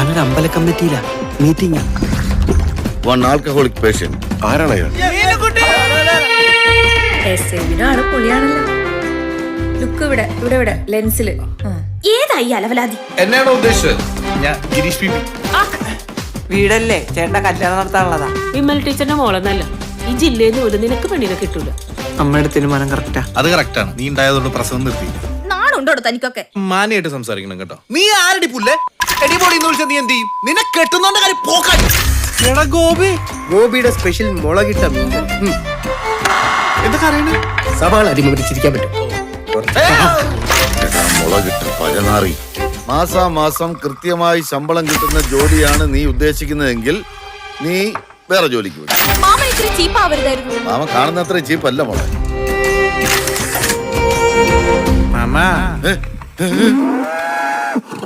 ഞാനൊരു അമ്പല കമ്മിറ്റിയിലാ meeting. One alcoholic patient. ആരാണ് അയാൾ? ആള് പൊളിയാണല്ലോ. ലുക്ക് ഇവിടെ ഇവിടെ ഇവിടെ ലെൻസില്. ഏതായി അലവലാതി? എന്നാണോ ഉദ്ദേശിച്ചത്? ഞാൻ ഗിരീഷ് പി. വീടല്ലേ ചേട്ടന്റെ കല്യാണം നടത്താനുള്ളതാ. വിമൽ ടീച്ചറിന്റെ മോളെന്നല്ല, ഈ ജില്ലയിൽ നിന്ന് ഒരു നിനക്ക് പെണ്ണിനെ കിട്ടൂല. അമ്മയുടെ തീരുമാനം കറക്റ്റാ. അത് കറക്റ്റാണ്. നീ ഉണ്ടായതുകൊണ്ട് പ്രസവം നിർത്തി. നാടുണ്ടോ തനിക്കൊക്കെ? മാനായിട്ട് സംസാരിക്കണം കേട്ടോ. നീ ആരടി പുല്ലേ? എടിപൊളിന്ന് വിളിച്ചാൽ നീ എന്ത് ചെയ്യും? നിന്നെ കെട്ടുന്നോണ്ട് കാര്യം പോക്കാൻ. എടാ ഗോപി, ഗോപിയുടെ സ്പെഷ്യൽ മുളകിട്ട മീൻ. എന്താ കറിയണ? സവാള അരിമുറിച്ചിരിക്കാൻ പറ്റും. മുളകിട്ട് പഴനാറി. മാസാമാസം കൃത്യമായി ശമ്പളം കിട്ടുന്ന ജോലിയാണ് നീ ഉദ്ദേശിക്കുന്നതെങ്കിൽ നീ വേറെ ജോലിക്ക് വിടും. മാമ ഇത്തിരി ചീപ്പാവരുതായിരുന്നു. മാമ കാണുന്ന അത്ര ചീപ്പല്ല മോളെ. മാമ